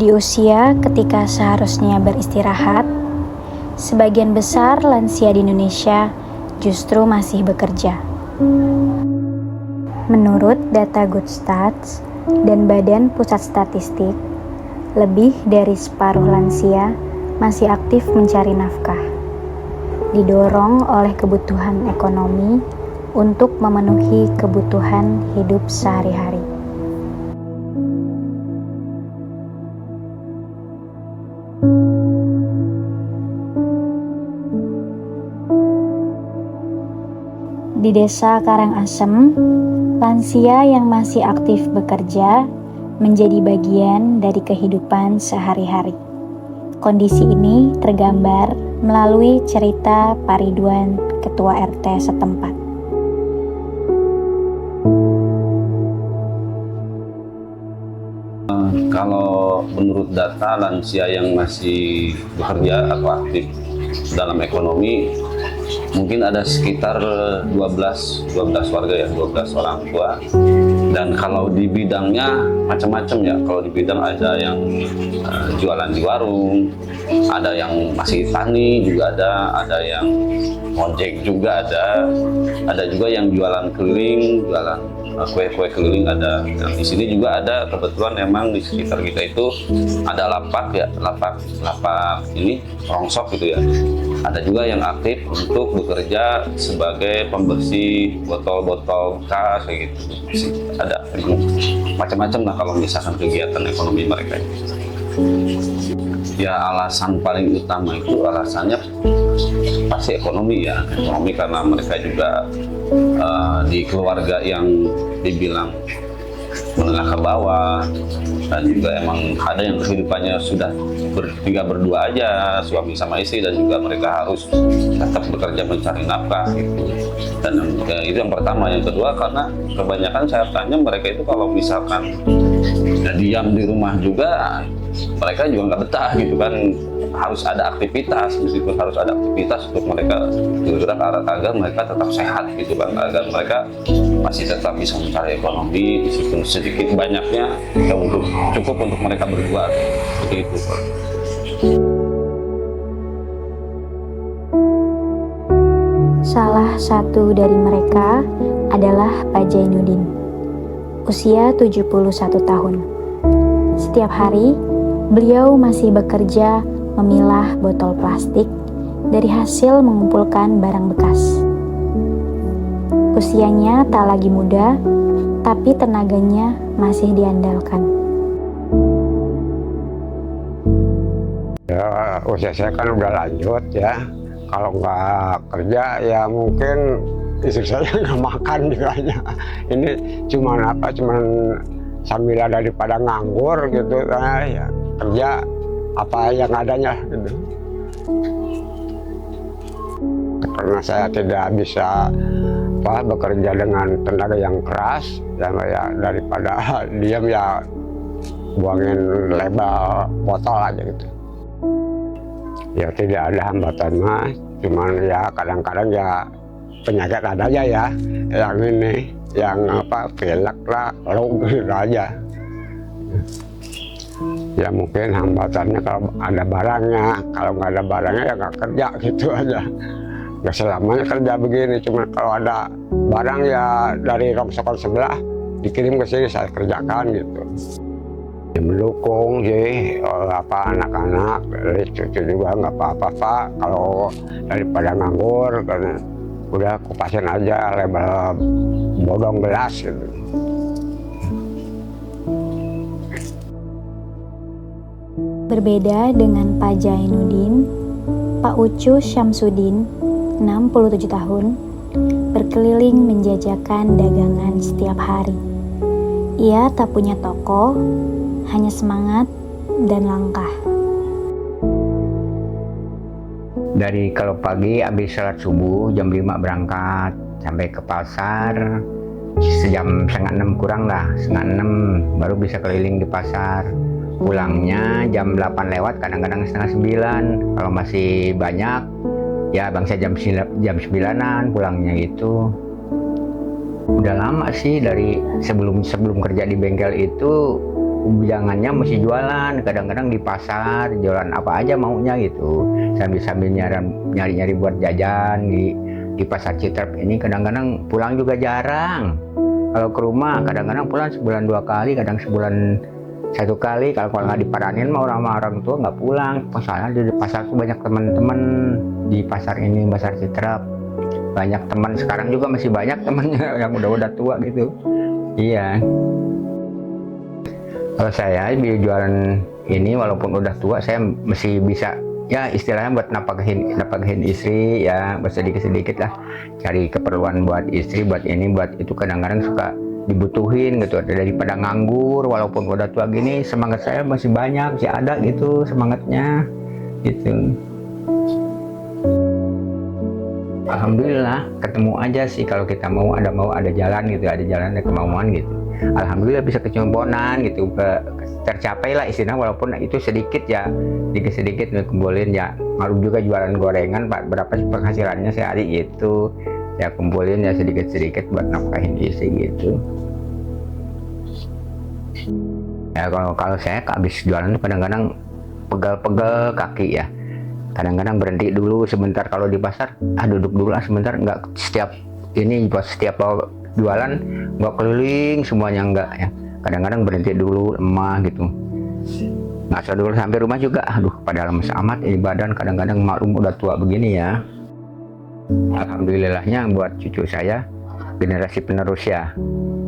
Di usia ketika seharusnya beristirahat, sebagian besar lansia di Indonesia justru masih bekerja. Menurut data Good Stats dan Badan Pusat Statistik, lebih dari separuh lansia masih aktif mencari nafkah, didorong oleh kebutuhan ekonomi untuk memenuhi kebutuhan hidup sehari-hari. Di Desa Karangasem, lansia yang masih aktif bekerja menjadi bagian dari kehidupan sehari-hari. Kondisi ini tergambar melalui cerita Pak Ridwan, Ketua RT setempat. Kalau menurut data lansia yang masih bekerja atau aktif dalam ekonomi, mungkin ada sekitar 12 warga ya, 12 orang tua. Dan kalau di bidangnya macam-macam ya. Kalau di bidang ada yang jualan di warung, ada yang masih tani juga ada yang ojek juga ada juga yang jualan keliling, jualan kue-kue keliling ada. Nah, di sini juga ada, kebetulan memang di sekitar kita itu ada lapak ini rongsok gitu ya. Ada juga yang aktif untuk bekerja sebagai pembersih botol-botol bekas kayak gitu. Ada macam-macam lah kalau misalkan kegiatan ekonomi mereka itu. Ya alasan paling utama itu alasannya pasti ekonomi ya. Ekonomi karena mereka juga di keluarga yang dibilang menengah ke bawah, dan juga emang ada yang kehidupannya sudah tinggal berdua aja, suami sama istri, dan juga mereka harus tetap bekerja mencari nafkah gitu. Dan itu yang pertama. Yang kedua, karena kebanyakan saya tanya mereka itu kalau misalkan diam di rumah juga, mereka juga nggak betah gitu kan. Harus ada aktivitas, meskipun harus ada aktivitas untuk mereka bergerak agar mereka tetap sehat gitu kan, agar mereka masih tetap bisa mencari ekonomi, meskipun sedikit banyaknya ya untuk cukup untuk mereka berdua seperti itu. Salah satu dari mereka adalah Pak Jainuddin, usia 71 tahun. Setiap hari, beliau masih bekerja memilah botol plastik dari hasil mengumpulkan barang bekas. Usianya tak lagi muda, tapi tenaganya masih diandalkan. Ya, usia saya kan udah lanjut ya. Kalau nggak kerja ya mungkin istri saya nggak makan juga aja. Ini cuman sambil ada daripada nganggur gitu, ya kerja apa yang adanya gitu. Karena saya tidak bisa bekerja dengan tenaga yang keras, ya daripada diam ya buangin label botol aja gitu. Ya tidak ada hambatan mah, cuman ya kadang-kadang ya penyakit adanya ya, yang ini, yang pilek lah, flu gitu aja. Ya mungkin hambatannya kalau ada barangnya, kalau nggak ada barangnya ya nggak kerja gitu aja. Nggak selamanya kerja begini, cuma kalau ada barang ya dari rongsokan sebelah dikirim ke sini saya kerjakan gitu. Ya, mendukung sih anak-anak, dari cucu juga nggak apa-apa Pak, kalau daripada nganggur karena udah kupasin aja label bodong gelas gitu. Berbeda dengan Pak Jainuddin, Pak Ucu Syamsuddin, 67 tahun, berkeliling menjajakan dagangan setiap hari. Ia tak punya toko, hanya semangat dan langkah. Dari kalau pagi habis sholat subuh jam 5 berangkat sampai ke pasar, sejam setengah 6 kurang lah, setengah 6 baru bisa keliling di pasar. Pulangnya jam 8 lewat, kadang-kadang setengah 9. Kalau masih banyak ya bangsa jam 9-an pulangnya gitu. Udah lama sih, dari sebelum kerja di bengkel itu bujangannya mesti jualan, kadang-kadang di pasar jualan apa aja maunya gitu, sambil nyari-nyari buat jajan di pasar Citerep ini. Kadang-kadang pulang juga jarang. Kalau ke rumah kadang-kadang pulang sebulan 2 kali, kadang sebulan 1 kali. Kalau nggak diparanin mah orang tua nggak pulang. Soalnya di pasar tuh banyak teman-teman di pasar ini, pasar Citerep. Banyak teman, sekarang juga masih banyak temannya yang udah tua gitu. Iya. Kalau saya jualan ini walaupun udah tua, saya masih bisa ya istilahnya buat napakahin istri ya, sedikit-sedikit lah, cari keperluan buat istri, buat ini, buat itu. Kadang-kadang suka dibutuhin gitu, daripada nganggur. Walaupun udah tua gini, semangat saya masih banyak, masih ada gitu semangatnya gitu. Alhamdulillah ketemu aja sih, kalau kita mau ada jalan gitu, ada jalan, ada kemauan gitu. Alhamdulillah bisa kecombonan gitu, tercapai lah istilahnya, walaupun itu sedikit ya, sedikit kumpulin ya. Malu juga jualan gorengan, berapa penghasilannya sehari gitu ya, kumpulin ya sedikit-sedikit buat nafkahin istri gitu. Ya kalau saya habis jualan tuh kadang-kadang pegel-pegel kaki ya. Kadang-kadang berhenti dulu sebentar kalau di pasar, duduk dulu lah sebentar, nggak setiap ini buat setiap jualan nggak keliling semuanya, enggak ya. Kadang-kadang berhenti dulu, lemah gitu. Ngaso dulu sampai rumah juga, pada lemes amat ini badan. Kadang-kadang maklum udah tua begini ya. Alhamdulillahnya buat cucu saya generasi penerus ya,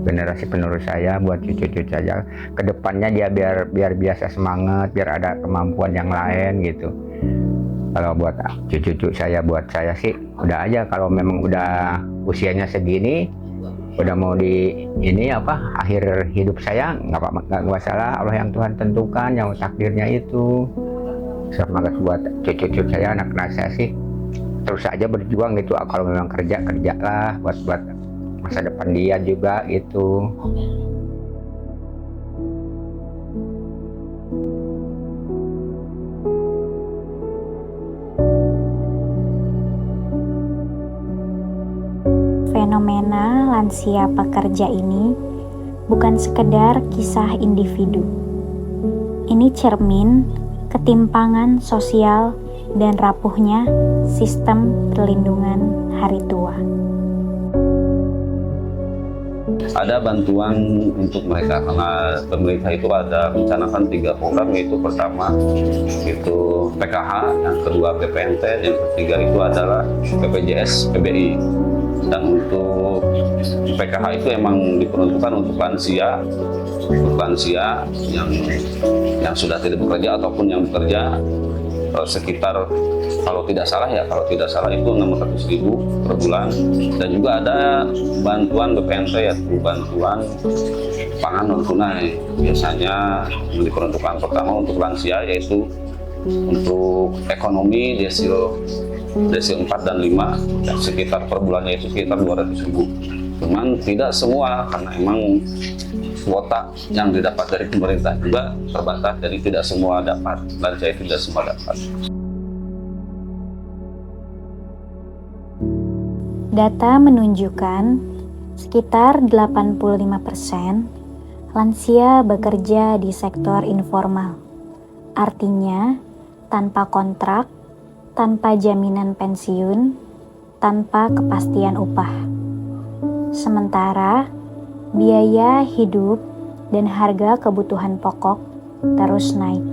generasi penerus saya, buat cucu-cucu saya kedepannya dia biar biasa semangat, biar ada kemampuan yang lain gitu. Kalau buat cucu-cucu saya, buat saya sih udah aja, kalau memang udah usianya segini, udah mau di ini akhir hidup saya, nggak masalah, Allah yang Tuhan tentukan, yang takdirnya itu. Semangat buat cucu-cucu saya, anak-anak saya sih terus aja berjuang gitu. Kalau memang kerjalah buat masa depan dia juga gitu. Fenomena lansia pekerja ini bukan sekedar kisah individu. Ini cermin ketimpangan sosial dan rapuhnya sistem perlindungan hari tua. Ada bantuan untuk mereka karena pemerintah itu ada mencanangkan 3 program, yaitu pertama itu PKH, yang kedua PPNT, yang ketiga itu adalah BPJS PBI. Dan untuk PKH itu emang diperuntukkan untuk lansia yang sudah tidak bekerja ataupun yang bekerja, sekitar kalau tidak salah itu 600.000 per bulan. Dan juga ada bantuan BPNT, yaitu bantuan pangan non tunai. Biasanya diperuntukkan pertama untuk lansia, yaitu untuk ekonomi desil 4 dan 5 ya, sekitar per bulannya itu sekitar 200.000. Cuman tidak semua, karena emang kuota yang didapat dari pemerintah juga terbatas, jadi tidak semua dapat, lansia itu tidak semua dapat. Data menunjukkan sekitar 85% lansia bekerja di sektor informal. Artinya, tanpa kontrak, tanpa jaminan pensiun, tanpa kepastian upah. Sementara, biaya hidup dan harga kebutuhan pokok terus naik.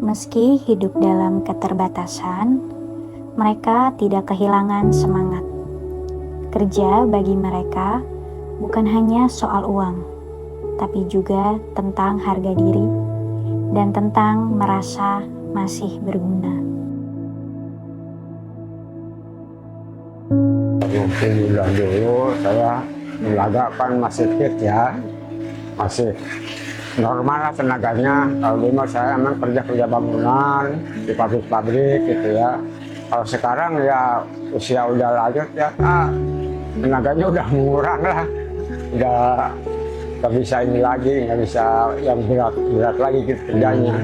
Meski hidup dalam keterbatasan, mereka tidak kehilangan semangat. Kerja bagi mereka bukan hanya soal uang, tapi juga tentang harga diri dan tentang merasa masih berguna. Mungkin dulu saya tenaga kan masih fit ya, masih normal lah tenaganya. Kalau dulu saya emang kerja bangunan di pabrik-pabrik gitu ya. Kalau sekarang ya usia udah lanjut ya, tenaganya udah mengurang lah, udah nggak bisa ini lagi, nggak bisa yang berat lagi gitu kerjanya.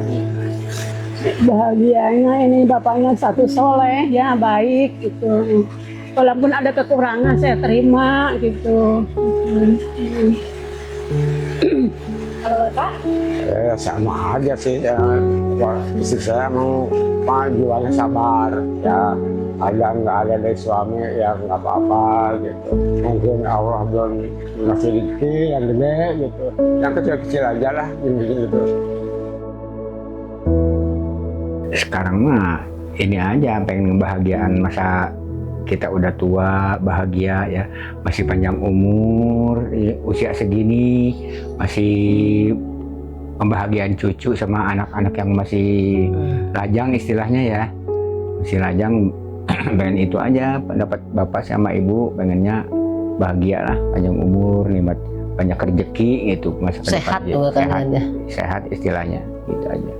Bahagianya ini bapaknya satu soleh ya, baik gitu. Walaupun ada kekurangan saya terima gitu. Sama aja sih ya. Istri saya mau jualnya sabar ya, ada nggak ada dari suami ya nggak apa-apa gitu. Mungkin Allah belum ngasih rezeki yang gede gitu, yang kecil-kecil aja lah gitu. Sekarang mah ini aja pengen kebahagiaan masa kita udah tua, bahagia ya, masih panjang umur, usia segini masih pembahagiaan cucu sama anak-anak yang masih lajang istilahnya ya, masih lajang. Pengen itu aja, dapat bapak sama ibu pengennya bahagia lah, panjang umur, nikmat banyak rezeki gitu, masa ke Sehat depan, juga sehat, kan ya. sehat istilahnya gitu aja.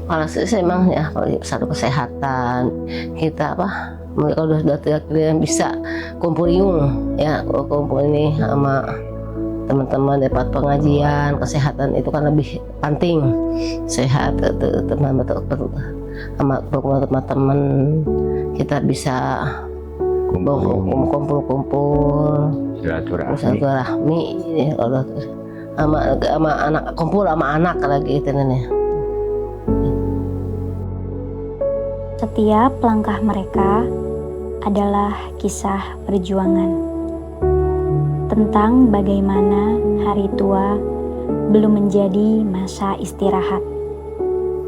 Kalau saya emang ya kalau satu kesehatan kita apa, kalau sudah tidak bisa kumpul yung ya, kumpul ini sama teman-teman dapat pengajian kesehatan itu kan lebih penting. Sehat teman sama teman-teman kita bisa kumpul silaturahmi sama anak, kumpul sama anak lagi itu nih. Setiap langkah mereka adalah kisah perjuangan tentang bagaimana hari tua belum menjadi masa istirahat,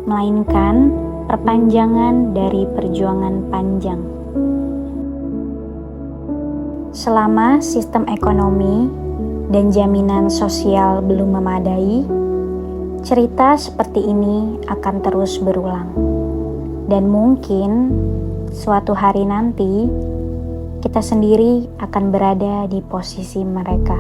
melainkan perpanjangan dari perjuangan panjang. Selama sistem ekonomi dan jaminan sosial belum memadai, cerita seperti ini akan terus berulang. Dan mungkin suatu hari nanti kita sendiri akan berada di posisi mereka.